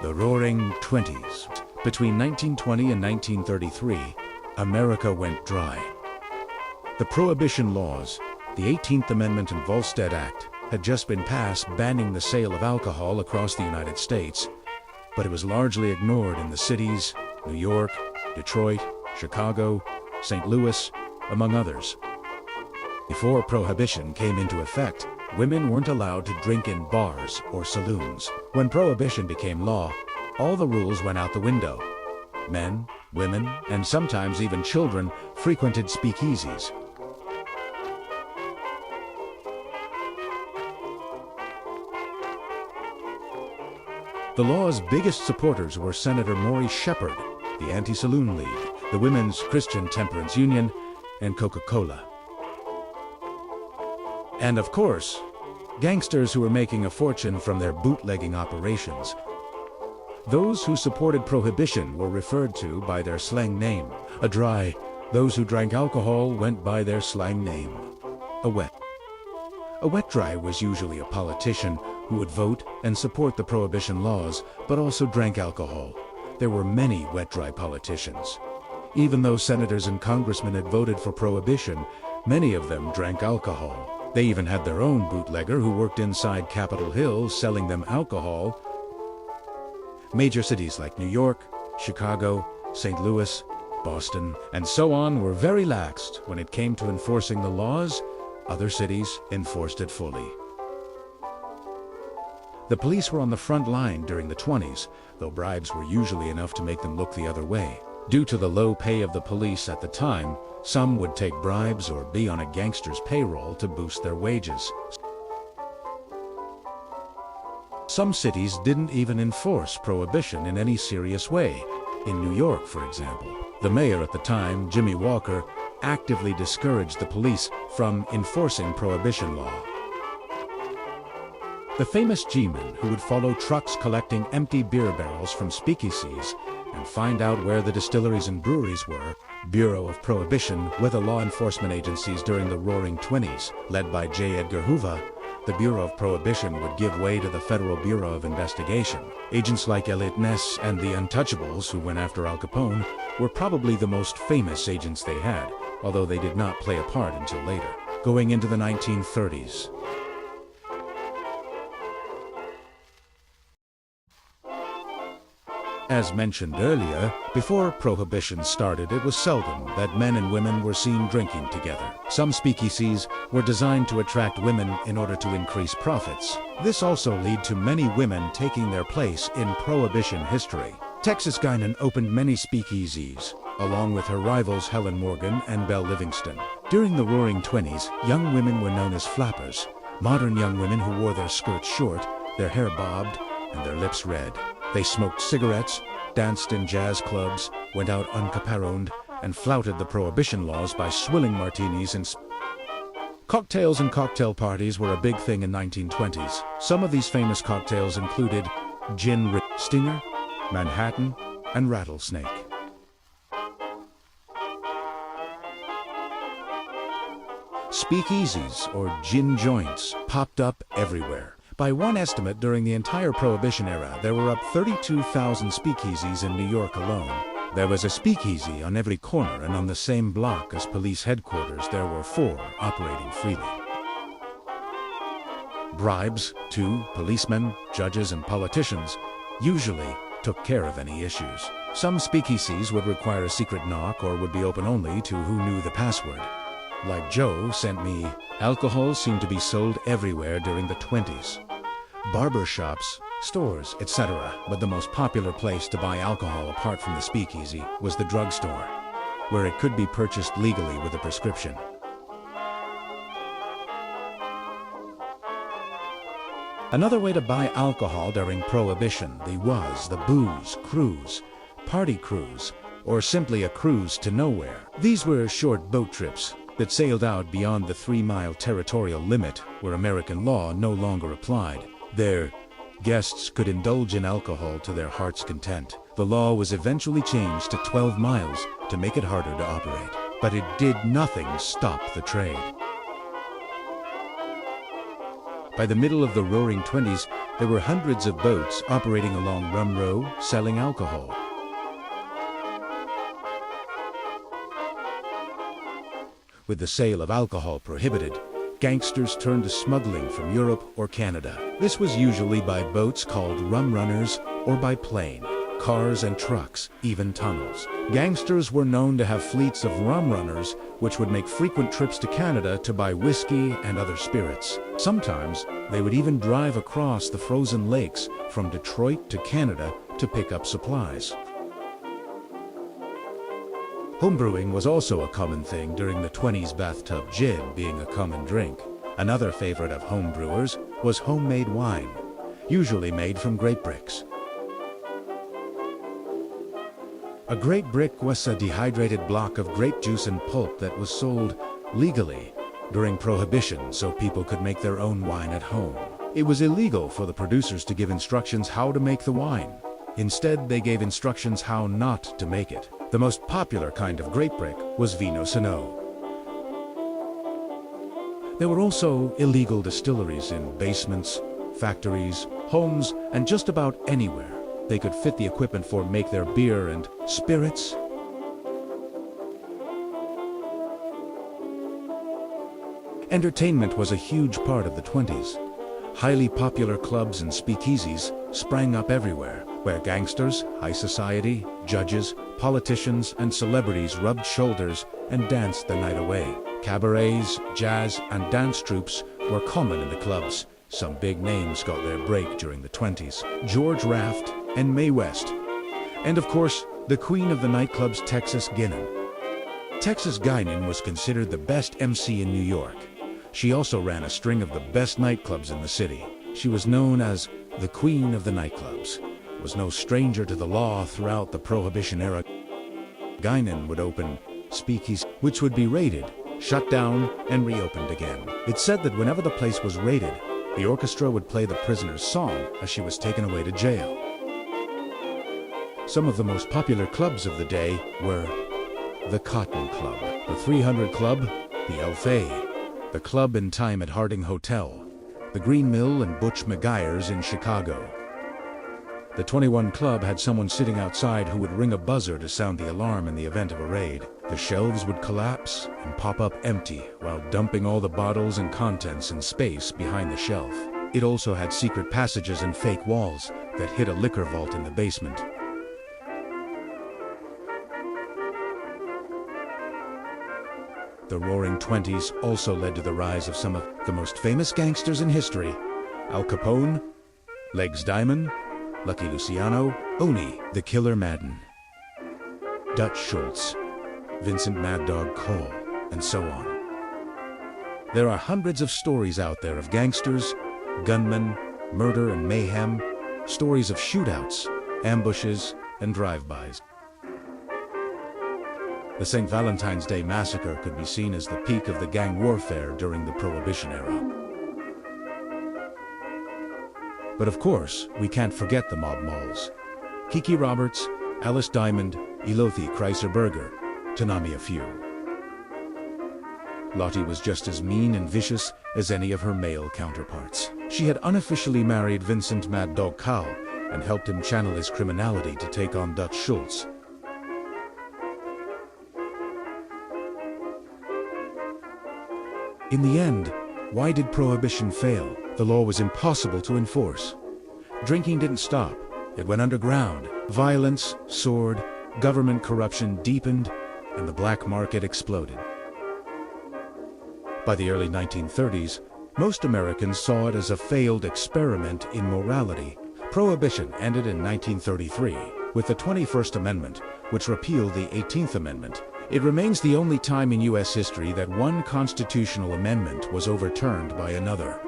The Roaring Twenties. Between 1920 and 1933, America went dry. The Prohibition laws, the 18th Amendment and Volstead Act, had just been passed banning the sale of alcohol across the United States, but it was largely ignored in the cities, New York, Detroit, Chicago, St. Louis, among others. Before Prohibition came into effect, women weren't allowed to drink in bars or saloons. When Prohibition became law, all the rules went out the window. Men, women, and sometimes even children frequented speakeasies. The law's biggest supporters were Senator Maury Shepherd, the Anti-Saloon League, the Women's Christian Temperance Union, and Coca-Cola. And of course, gangsters who were making a fortune from their bootlegging operations. Those who supported Prohibition were referred to by their slang name. A dry, those who drank alcohol went by their slang name. A wet. A wet dry was usually a politician who would vote and support the Prohibition laws, but also drank alcohol. There were many wet dry politicians. Even though senators and congressmen had voted for Prohibition, many of them drank alcohol. They even had their own bootlegger who worked inside Capitol Hill selling them alcohol. Major cities like New York, Chicago, St. Louis, Boston, and so on were very lax when it came to enforcing the laws. Other cities enforced it fully. The police were on the front line during the 20s, though bribes were usually enough to make them look the other way. Due to the low pay of the police at the time, some would take bribes or be on a gangster's payroll to boost their wages. Some cities didn't even enforce Prohibition in any serious way. In New York, for example, the mayor at the time, Jimmy Walker, actively discouraged the police from enforcing Prohibition law. The famous G-men who would follow trucks collecting empty beer barrels from speakeasies and find out where the distilleries and breweries were. Bureau of Prohibition were the law enforcement agencies during the Roaring Twenties, led by J. Edgar Hoover. The Bureau of Prohibition would give way to the Federal Bureau of Investigation. Agents like Elliot Ness and the Untouchables, who went after Al Capone, were probably the most famous agents they had, although they did not play a part until later. Going into the 1930s. As mentioned earlier, before Prohibition started, it was seldom that men and women were seen drinking together. Some speakeasies were designed to attract women in order to increase profits. This also led to many women taking their place in Prohibition history. Texas Guinan opened many speakeasies, along with her rivals Helen Morgan and Belle Livingston. During the Roaring Twenties, young women were known as flappers, modern young women who wore their skirts short, their hair bobbed, and their lips red. They smoked cigarettes, danced in jazz clubs, went out uncaparoned, and flouted the Prohibition laws by swilling martinis and cocktails and cocktail parties were a big thing in 1920s. Some of these famous cocktails included gin, Stinger, Manhattan, and Rattlesnake. Speakeasies, or gin joints, popped up everywhere. By one estimate, during the entire Prohibition era, there were up 32,000 speakeasies in New York alone. There was a speakeasy on every corner, and on the same block as police headquarters, there were 4 operating freely. Bribes, too, policemen, judges, and politicians, usually took care of any issues. Some speakeasies would require a secret knock or would be open only to who knew the password. Like Joe sent me, alcohol seemed to be sold everywhere during the 20s. Barber shops, stores, etc. But the most popular place to buy alcohol apart from the speakeasy was the drugstore, where it could be purchased legally with a prescription. Another way to buy alcohol during Prohibition was the booze cruise, party cruise, or simply a cruise to nowhere. These were short boat trips that sailed out beyond the 3-mile territorial limit where American law no longer applied. There, guests could indulge in alcohol to their heart's content. The law was eventually changed to 12 miles to make it harder to operate, but it did nothing stop the trade. By the middle of the Roaring Twenties, there were hundreds of boats operating along Rum Row, selling alcohol. With the sale of alcohol prohibited, gangsters turned to smuggling from Europe or Canada. This was usually by boats called rum-runners or by plane, cars and trucks, even tunnels. Gangsters were known to have fleets of rum-runners which would make frequent trips to Canada to buy whiskey and other spirits. Sometimes they would even drive across the frozen lakes from Detroit to Canada to pick up supplies. Homebrewing was also a common thing during the 20s, bathtub gin being a common drink. Another favorite of homebrewers was homemade wine, usually made from grape bricks. A grape brick was a dehydrated block of grape juice and pulp that was sold legally during Prohibition so people could make their own wine at home. It was illegal for the producers to give instructions how to make the wine. Instead, they gave instructions how not to make it. The most popular kind of grape brick was Vino Sano. There were also illegal distilleries in basements, factories, homes, and just about anywhere they could fit the equipment for make their beer and spirits. Entertainment was a huge part of the 20s. Highly popular clubs and speakeasies sprang up everywhere, where gangsters, high society, judges, politicians, and celebrities rubbed shoulders and danced the night away. Cabarets, jazz, and dance troupes were common in the clubs. Some big names got their break during the 20s. George Raft and Mae West. And of course, the queen of the nightclubs, Texas Guinan. Texas Guinan was considered the best MC in New York. She also ran a string of the best nightclubs in the city. She was known as the queen of the nightclubs. Was no stranger to the law throughout the Prohibition era. Guinan would open Speakeasies, which would be raided, shut down, and reopened again. It's said that whenever the place was raided, the orchestra would play the prisoner's song as she was taken away to jail. Some of the most popular clubs of the day were the Cotton Club, the 300 Club, the El Fay, the Club and Time at Harding Hotel, the Green Mill and Butch McGuire's in Chicago. The 21 Club had someone sitting outside who would ring a buzzer to sound the alarm in the event of a raid. The shelves would collapse and pop up empty while dumping all the bottles and contents in space behind the shelf. It also had secret passages and fake walls that hid a liquor vault in the basement. The Roaring Twenties also led to the rise of some of the most famous gangsters in history: Al Capone, Legs Diamond, Lucky Luciano, Oni, the Killer Madden, Dutch Schultz, Vincent Mad Dog Cole, and so on. There are hundreds of stories out there of gangsters, gunmen, murder and mayhem, stories of shootouts, ambushes, and drive-bys. The St. Valentine's Day Massacre could be seen as the peak of the gang warfare during the Prohibition era. But of course, we can't forget the mob malls. Kiki Roberts, Alice Diamond, Elothy Kreiser-Berger, to name a few. Lottie was just as mean and vicious as any of her male counterparts. She had unofficially married Vincent Mad Dog Cole and helped him channel his criminality to take on Dutch Schultz. In the end, why did Prohibition fail? The law was impossible to enforce. Drinking didn't stop. It went underground. Violence soared, government corruption deepened, and the black market exploded. By the early 1930s, most Americans saw it as a failed experiment in morality. Prohibition ended in 1933 with the 21st Amendment, which repealed the 18th Amendment. It remains the only time in U.S. history that one constitutional amendment was overturned by another.